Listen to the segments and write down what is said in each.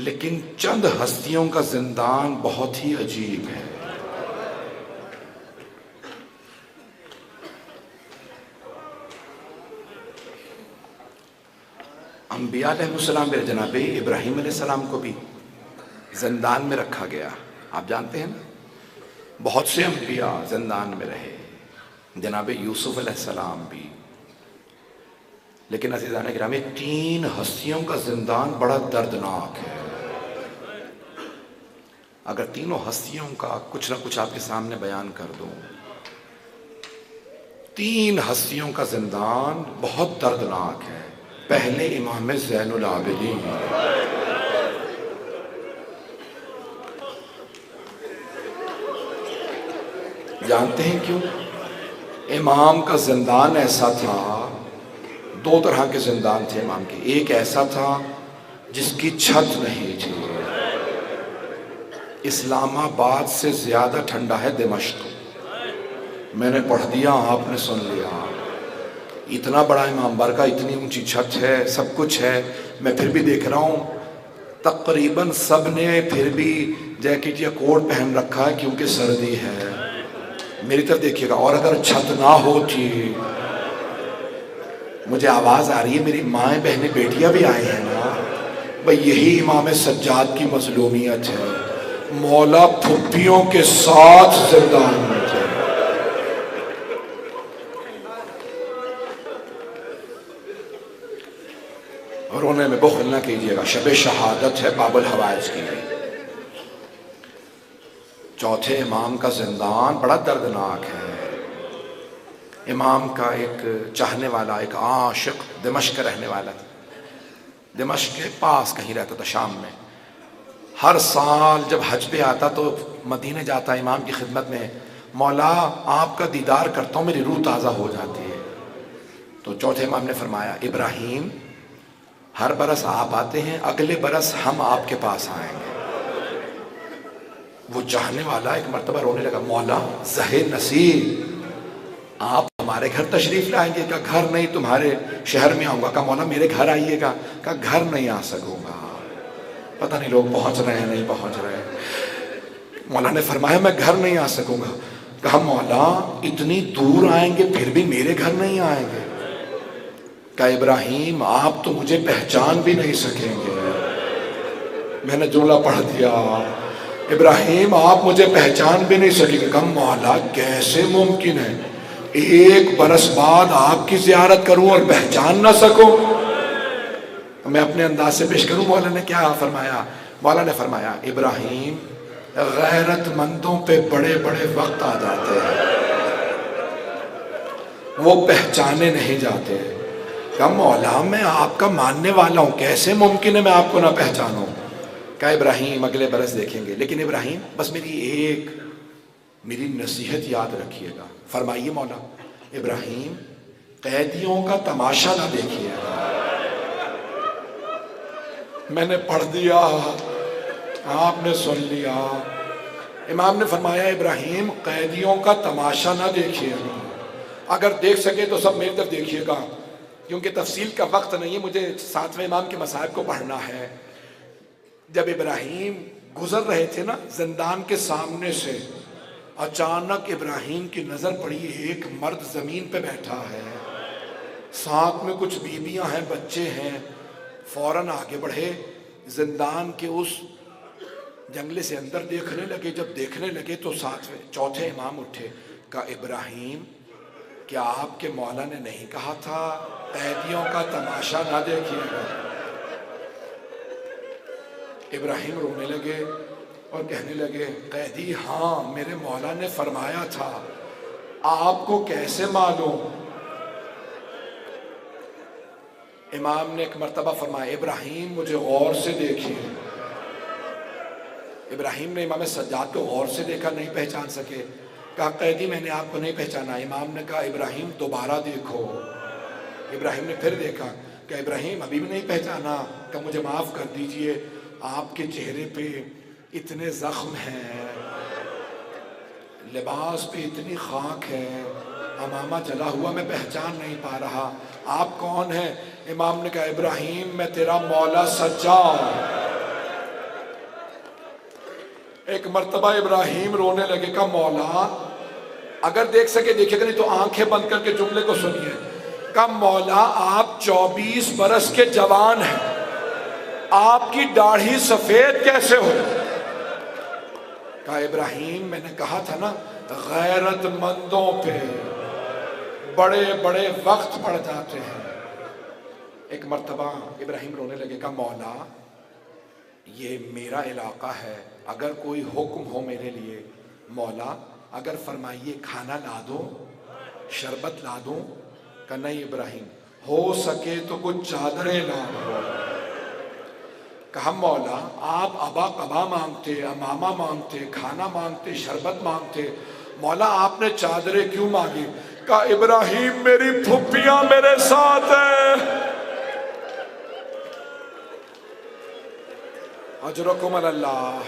لیکن چند ہستیوں کا زندان بہت ہی عجیب ہے۔ انبیاء علیہ السلام میرے جناب ابراہیم علیہ السلام کو بھی زندان میں رکھا گیا، آپ جانتے ہیں نا، بہت سے انبیاء زندان میں رہے، جناب یوسف علیہ السلام بھی، لیکن عزیزان گرامی 3 ہستیوں کا زندان بڑا دردناک ہے۔ اگر تینوں ہستیوں کا کچھ نہ کچھ آپ کے سامنے بیان کر دوں، 3 ہستیوں کا زندان بہت دردناک ہے۔ پہلے امام زین العابدین، جانتے ہیں کیوں؟ امام کا زندان ایسا تھا، 2 طرح کے زندان تھے امام کے۔ ایک ایسا تھا جس کی چھت نہیں تھی، اسلام آباد سے زیادہ ٹھنڈا ہے دمشق، میں نے پڑھ دیا، آپ نے سن لیا، اتنا بڑا امام بار کا، اتنی اونچی چھت ہے، سب کچھ ہے، میں پھر بھی دیکھ رہا ہوں تقریباً سب نے پھر بھی جیکٹ یا کوٹ پہن رکھا ہے کیونکہ سردی ہے۔ میری طرف دیکھیے گا، اور اگر چھت نہ ہوتی، مجھے آواز آ رہی ہے، میری مائیں بہنیں بیٹیاں بھی آئے ہیں نا بھئی، یہی امام سجاد کی مظلومیت ہے، مولا پھپھیوں کے ساتھ زندان میں تھے۔ اور رونے میں بخل نہ کیجیے گا، شب شہادت ہے باب الحوائج کی۔ چوتھے امام کا زندان بڑا دردناک ہے۔ امام کا ایک چاہنے والا، ایک عاشق، دمشق کا رہنے والا تھا، دمشق کے پاس کہیں رہتا تھا شام میں۔ ہر سال جب حج پہ آتا تو مدینے جاتا امام کی خدمت میں، مولا آپ کا دیدار کرتا ہوں، میری روح تازہ ہو جاتی ہے۔ تو چوتھے امام نے فرمایا، ابراہیم ہر برس آپ آتے ہیں، اگلے برس ہم آپ کے پاس آئیں گے۔ وہ چاہنے والا ایک مرتبہ رونے لگا، مولا زہ نصیب آپ ہمارے گھر تشریف لائیں گے؟ کہا گھر نہیں، تمہارے شہر میں آؤں گا۔ کہا مولا میرے گھر آئیے گا۔ کہا گھر نہیں آ سکوں گا، پتہ نہیں لوگ پہنچ رہے ہیں نہیں پہنچ رہے ہیں۔ مولا نے فرمایا میں گھر نہیں آ سکوں گا۔ کہا مولا اتنی دور آئیں گے پھر بھی میرے گھر نہیں آئیں گے؟ کہا ابراہیم آپ تو مجھے پہچان بھی نہیں سکیں گے۔ میں نے جملہ پڑھ دیا، ابراہیم آپ مجھے پہچان بھی نہیں سکیں گے۔ کہا مولا کیسے ممکن ہے، 1 برس بعد آپ کی زیارت کروں اور پہچان نہ سکوں؟ میں اپنے انداز سے پیش کروں، مولا نے کیا فرمایا؟ مولا نے فرمایا ابراہیم غیرت مندوں پہ بڑے بڑے وقت آ جاتے ہیں، وہ پہچانے نہیں جاتے۔ کہا مولا میں آپ کا ماننے والا ہوں، کیسے ممکن ہے میں آپ کو نہ پہچانوں؟ کہا ابراہیم اگلے برس دیکھیں گے، لیکن ابراہیم بس میری نصیحت یاد رکھیے گا۔ فرمائیے مولا۔ ابراہیم قیدیوں کا تماشا نہ دیکھیے گا۔ میں نے پڑھ دیا، آپ نے سن لیا۔ امام نے فرمایا ابراہیم قیدیوں کا تماشا نہ دیکھیے گا، اگر دیکھ سکے تو سب میری طرف دیکھیے گا، کیونکہ تفصیل کا وقت نہیں ہے، مجھے 7ویں امام کے مصائب کو پڑھنا ہے۔ جب ابراہیم گزر رہے تھے نا زندان کے سامنے سے، اچانک ابراہیم کی نظر پڑی، ایک مرد زمین پہ بیٹھا ہے، ساتھ میں کچھ بیویاں ہیں، بچے ہیں۔ فوراً آگے بڑھے، زندان کے اس جنگلے سے اندر دیکھنے لگے۔ جب دیکھنے لگے تو چوتھے امام اٹھے، کہا ابراہیم کیا آپ کے مولا نے نہیں کہا تھا قیدیوں کا تماشا نہ دیکھیے گا؟ ابراہیم رونے لگے اور کہنے لگے، قیدی ہاں میرے مولا نے فرمایا تھا، آپ کو کیسے معلوم؟ امام نے ایک مرتبہ فرمایا ابراہیم مجھے غور سے دیکھیے۔ ابراہیم نے امام سجاد کو غور سے دیکھا، نہیں پہچان سکے۔ کہا قیدی میں نے آپ کو نہیں پہچانا۔ امام نے کہا ابراہیم دوبارہ دیکھو۔ ابراہیم نے پھر دیکھا، کہ ابراہیم ابھی بھی نہیں پہچانا؟ کہ مجھے معاف کر دیجئے، آپ کے چہرے پہ اتنے زخم ہیں، لباس پہ اتنی خاک ہے، امامہ جلا ہوا، میں پہچان نہیں پا رہا، آپ کون ہیں؟ امام نے کہا ابراہیم میں تیرا مولا سجاد۔ ایک مرتبہ ابراہیم رونے لگے، کہا مولا، اگر دیکھ سکے دیکھے گا، نہیں تو آنکھیں بند کر کے جملے کو سنیے، کہا مولا آپ 24 برس کے جوان ہیں، آپ کی داڑھی سفید کیسے ہو؟ کہا ابراہیم میں نے کہا تھا نا، غیرت مندوں پہ بڑے بڑے وقت پڑ جاتے ہیں۔ ایک مرتبہ ابراہیم رونے لگے، کہا مولا یہ میرا علاقہ ہے، اگر کوئی حکم ہو میرے لیے، مولا اگر فرمائیے کھانا لا دوں، شربت لا دوں؟ کہ نہیں ابراہیم، ہو سکے تو کچھ چادریں لا دو۔ کہا مولا آپ ابا قبا مانگتے، امامہ مانگتے، کھانا مانگتے، شربت مانگتے، مولا آپ نے چادریں کیوں مانگی؟ کہا ابراہیم میری پھپھیاں میرے ساتھ ہیں۔ اجرکم اللہ۔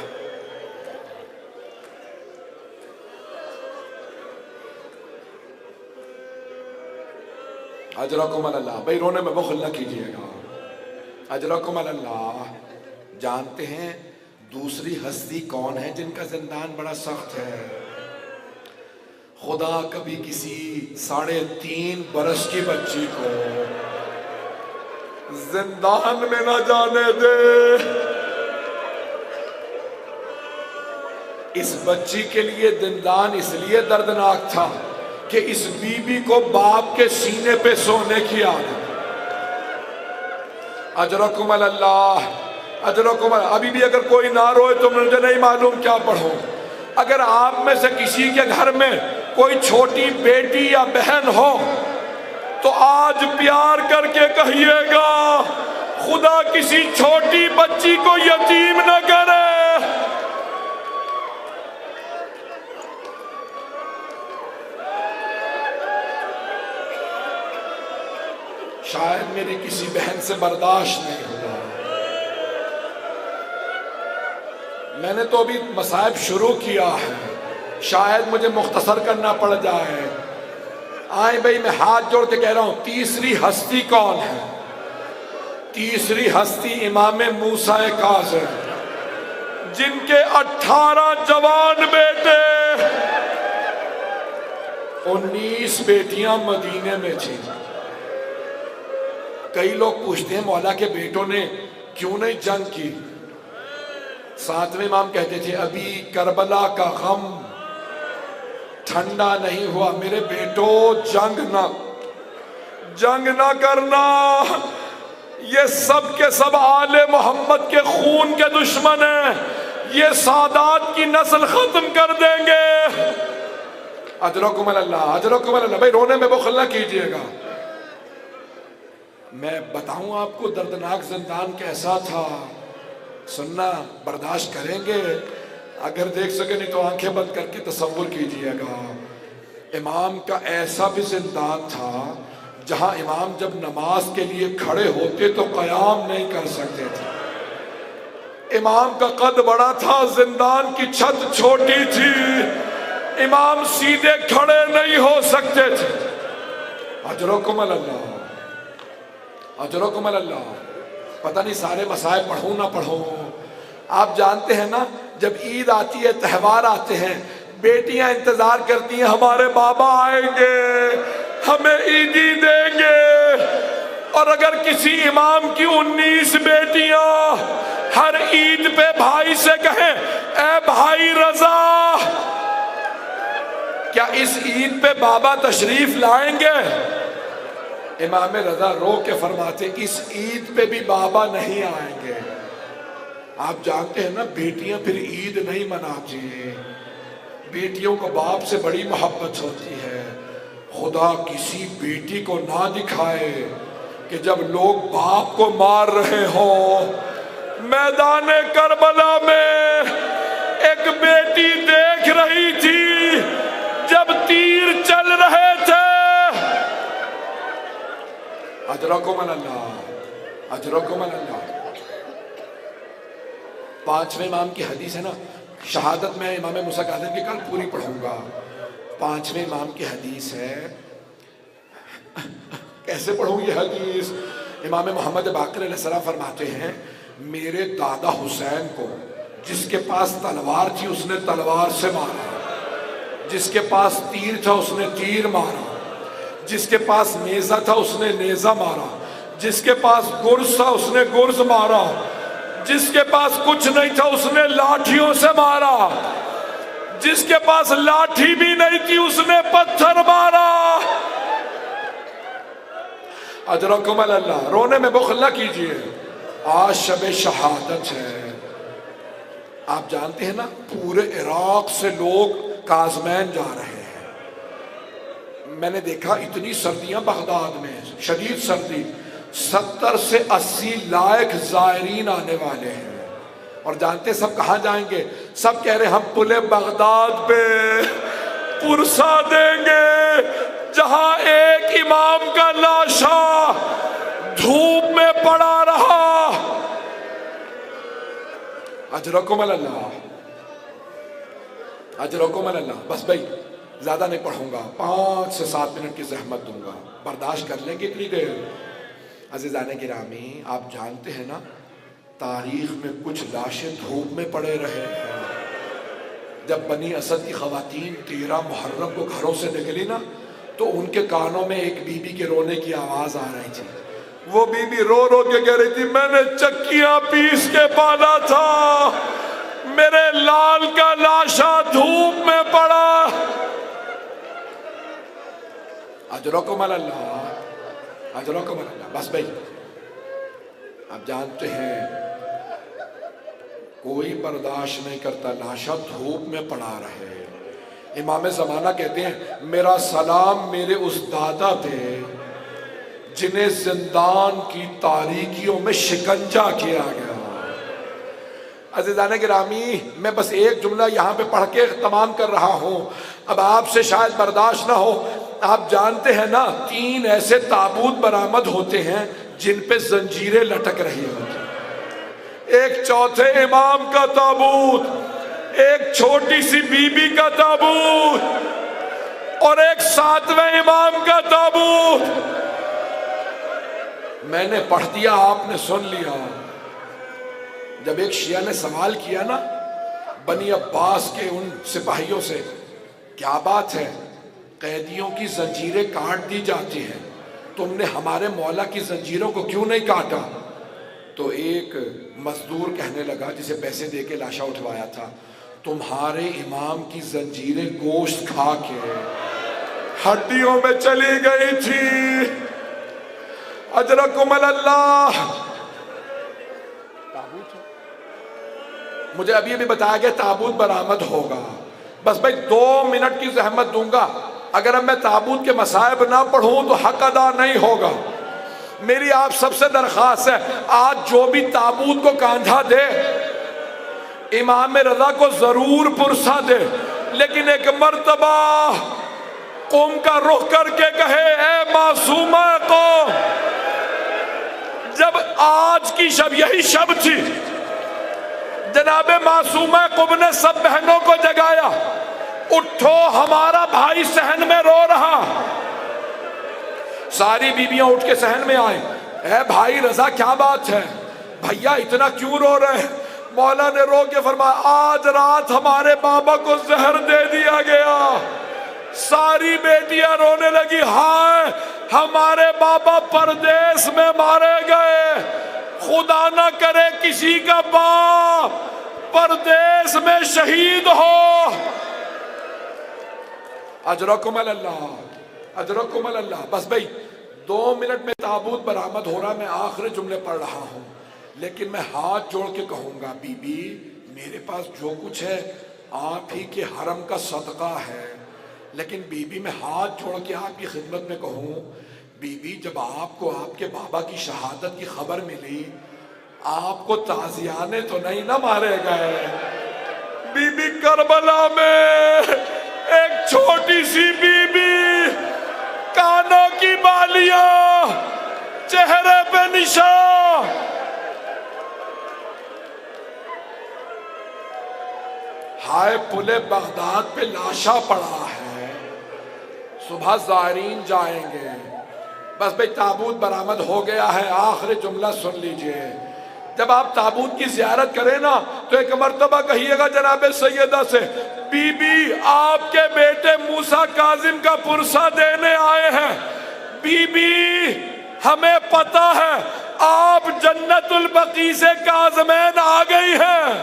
اجرکم اللہ۔ بھائی رونے میں بخل نہ کیجئے گا۔ اجرکم اللہ۔ جانتے ہیں دوسری ہستی کون ہے جن کا زندان بڑا سخت ہے؟ خدا کبھی کسی 3.5 برس کی بچی کو زندان میں نہ جانے دے۔ اس بچی کے لیے زندان اس لیے دردناک تھا کہ اس بی بی کو باپ کے سینے پہ سونے کی عادت۔ اجرکم اللہ۔ اجرکم اللہ۔ ابھی بھی اگر کوئی نہ روئے تو مجھے نہیں معلوم کیا پڑھوں۔ اگر آپ میں سے کسی کے گھر میں کوئی چھوٹی بیٹی یا بہن ہو تو آج پیار کر کے کہیے گا خدا کسی چھوٹی بچی کو یتیم نہ کرے۔ شاید میری کسی بہن سے برداشت نہیں ہوگا۔ میں نے تو ابھی مصائب شروع کیا ہے، شاید مجھے مختصر کرنا پڑ جائے۔ آئیں بھائی میں ہاتھ جوڑ کے کہہ رہا ہوں، تیسری ہستی کون ہے؟ تیسری ہستی امام موسیٰ کاظم، جن کے 18 جوان بیٹے، 19 بیٹیاں مدینے میں تھیں۔ کئی لوگ پوچھتے ہیں مولا کے بیٹوں نے کیوں نہیں جنگ کی؟ 7ویں امام کہتے تھے ابھی کربلا کا غم ٹھنڈا نہیں ہوا، میرے بیٹو جنگ نہ کرنا، یہ سب کے سب آل محمد کے خون کے دشمن ہیں، یہ سادات کی نسل ختم کر دیں گے۔ اجرکم اللہ۔ اجرکم اللہ۔ بھائی رونے میں بخل نہ کیجئے گا۔ میں بتاؤں آپ کو دردناک زندان کیسا تھا، سننا برداشت کریں گے؟ اگر دیکھ سکے نہیں تو آنکھیں بند کر کے تصور کیجئے گا۔ امام کا ایسا بھی زندان تھا جہاں امام جب نماز کے لیے کھڑے ہوتے تو قیام نہیں کر سکتے تھے۔ امام کا قد بڑا تھا، زندان کی چھت چھوٹی تھی، امام سیدھے کھڑے نہیں ہو سکتے تھے۔ اجرکم اللہ۔ اجرکم اللہ۔ پتہ نہیں سارے مسائل پڑھوں نہ پڑھوں۔ آپ جانتے ہیں نا جب عید آتی ہے، تہوار آتے ہیں، بیٹیاں انتظار کرتی ہیں ہمارے بابا آئیں گے، ہمیں عیدی دیں گے۔ اور اگر کسی امام کی 19 بیٹیاں ہر عید پہ بھائی سے کہیں اے بھائی رضا، کیا اس عید پہ بابا تشریف لائیں گے؟ امام رضا رو کے فرماتے اس عید پہ بھی بابا نہیں آئیں گے۔ آپ جانتے ہیں نا بیٹیاں پھر عید نہیں مناتی، بیٹیوں کو باپ سے بڑی محبت ہوتی ہے۔ خدا کسی بیٹی کو نہ دکھائے کہ جب لوگ باپ کو مار رہے ہوں۔ میدان کربلا میں ایک بیٹی دیکھ رہی تھی جب تیر چل رہے تھے۔ اجرکم اللہ۔ اجرکم اللہ۔ 5ویں امام کی حدیث ہے نا، شہادت میں امام موسیٰ کاظم کی کل پوری پڑھوں گا۔ 5ویں امام کی حدیث ہے، کیسے پڑھوں یہ حدیث؟ امام محمد باقر علیہ السلام فرماتے ہیں میرے دادا حسین کو جس کے پاس تلوار تھی اس نے تلوار سے مارا، جس کے پاس تیر تھا اس نے تیر مارا، جس کے پاس نیزہ تھا اس نے نیزہ مارا، جس کے پاس گرز تھا اس نے گرز مارا، جس کے پاس کچھ نہیں تھا اس نے لاٹھیوں سے مارا، جس کے پاس لاٹھی بھی نہیں تھی اس نے پتھر مارا۔ اجرکم اللہ، رونے میں بخل نہ کیجئے، آج شب شہادت ہے۔ آپ جانتے ہیں نا پورے عراق سے لوگ کاظمین جا رہے ہیں۔ میں نے دیکھا اتنی سردیاں بغداد میں، شدید سردی، 70 سے 80 لاکھ زائرین آنے والے ہیں۔ اور جانتے سب کہاں جائیں گے؟ سب کہہ رہے ہم پل بغداد پہ پرسا دیں گے جہاں ایک امام کا لاشا دھوپ میں پڑا رہا۔ اجرکم اللہ، اجرکم اللہ۔ بس بھائی زیادہ نہیں پڑھوں گا، 5 سے 7 منٹ کی زحمت دوں گا، برداشت کر لیں گے اتنی دیر؟ عزیزان گرامی، آپ جانتے ہیں نا تاریخ میں کچھ لاشیں دھوپ میں پڑے رہے ہیں۔ جب بنی اسد کی خواتین 13 محرم کو گھروں سے نکلی نا تو ان کے کانوں میں ایک بی بی کے رونے کی آواز آ رہی تھی۔ وہ بی بی رو رو کے کہہ رہی تھی میں نے چکیاں پیس کے پالا تھا، میرے لال کا لاشا دھوپ میں پڑا۔ اجرکم اللہ، اجرکم اللہ۔ بس بھائی آپ جانتے ہیں کوئی برداشت نہیں کرتا لاشا دھوپ میں پڑا رہے۔ امام زمانہ کہتے ہیں میرا سلام میرے اس دادا پہ جنہیں زندان کی تاریکیوں میں شکنجہ کیا گیا۔ عزیزان گرامی، میں بس ایک جملہ یہاں پہ پڑھ کے تمام کر رہا ہوں، اب آپ سے شاید برداشت نہ ہو۔ آپ جانتے ہیں نا 3 ایسے تابوت برآمد ہوتے ہیں جن پہ زنجیریں لٹک رہی ہوتی ہیں۔ ایک چوتھے امام کا تابوت، ایک چھوٹی سی بی بی کا تابوت اور ایک 7ویں امام کا تابوت۔ میں نے پڑھ دیا، آپ نے سن لیا۔ جب ایک شیعہ نے سوال کیا نا بنی عباس کے ان سپاہیوں سے، کیا بات ہے قیدیوں کی زنجیریں کاٹ دی جاتی ہیں، تم نے ہمارے مولا کی زنجیروں کو کیوں نہیں کاٹا؟ تو ایک مزدور کہنے لگا جسے پیسے دے کے لاشا اٹھوایا تھا، تمہارے امام کی زنجیریں گوشت کھا کے ہڈیوں میں چلی گئی تھی۔ اجرکم اللہ۔ مجھے ابھی بھی بتایا گیا تابوت برآمد ہوگا۔ بس بھائی 2 منٹ کی زحمت دوں گا، اگر اب میں تابوت کے مصائب نہ پڑھوں تو حق ادا نہیں ہوگا۔ میری آپ سب سے درخواست ہے آج جو بھی تابوت کو کاندھا دے امام رضا کو ضرور پرسا دے، لیکن ایک مرتبہ قوم کا رخ کر کے کہے اے معصومہ قوم، جب آج کی شب یہی شب تھی جناب معصومہ قوم نے سب بہنوں کو جگایا، اٹھو ہمارا بھائی صحن میں رو رہا۔ ساری بیویاں اٹھ کے صحن میں آئیں، اے بھائی رضا کیا بات ہے، بھیا اتنا کیوں رو رہے ہیں؟ مولا نے رو کے فرمایا آج رات ہمارے بابا کو زہر دے دیا گیا۔ ساری بیٹیاں رونے لگی، ہائے ہمارے بابا پردیس میں مارے گئے، خدا نہ کرے کسی کا باپ پردیس میں شہید ہو۔ اجرکم اللہ، اجرکم اللہ۔ بس بھائی 2 منٹ میں تابوت برآمد ہو رہا، میں آخری جملے پڑھ رہا ہوں، لیکن میں ہاتھ جوڑ کے کہوں گا بی بی میرے پاس جو کچھ ہے آپ ہی کے حرم کا صدقہ ہے، لیکن بی بی میں ہاتھ جوڑ کے آپ کی خدمت میں کہوں بی بی جب آپ کو آپ کے بابا کی شہادت کی خبر ملی آپ کو تازیانے تو نہیں نہ مارے گئے؟ بی بی کربلا میں ایک چھوٹی سی بی بی، کانوں کی بالیاں، چہرے پہ نشان، ہائے پل بغداد پہ لاشا پڑا ہے، صبح زائرین جائیں گے۔ بس بھئی تابوت برآمد ہو گیا ہے، آخری جملہ سن لیجئے، جب آپ تابوت کی زیارت کریں نا تو ایک مرتبہ کہیے گا جناب سیدہ سے، بی بی آپ کے بیٹے موسیٰ کاظم کا پرسہ دینے آئے ہیں، بی بی ہمیں پتا ہے آپ جنت البقیع سے کاظمین آ گئی ہیں،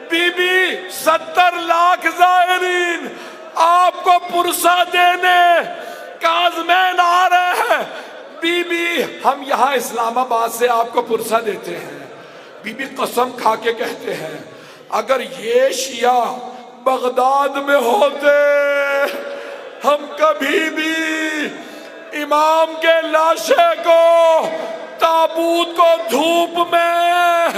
بی بی 70 لاکھ زائرین آپ کو پرسہ دینے کاظمین آ رہے ہیں، بی بی ہم یہاں اسلام آباد سے آپ کو پرسہ دیتے ہیں۔ بی بی قسم کھا کے کہتے ہیں اگر یہ شیعہ بغداد میں ہوتے ہم کبھی بھی امام کے لاشے کو تابوت کو دھوپ میں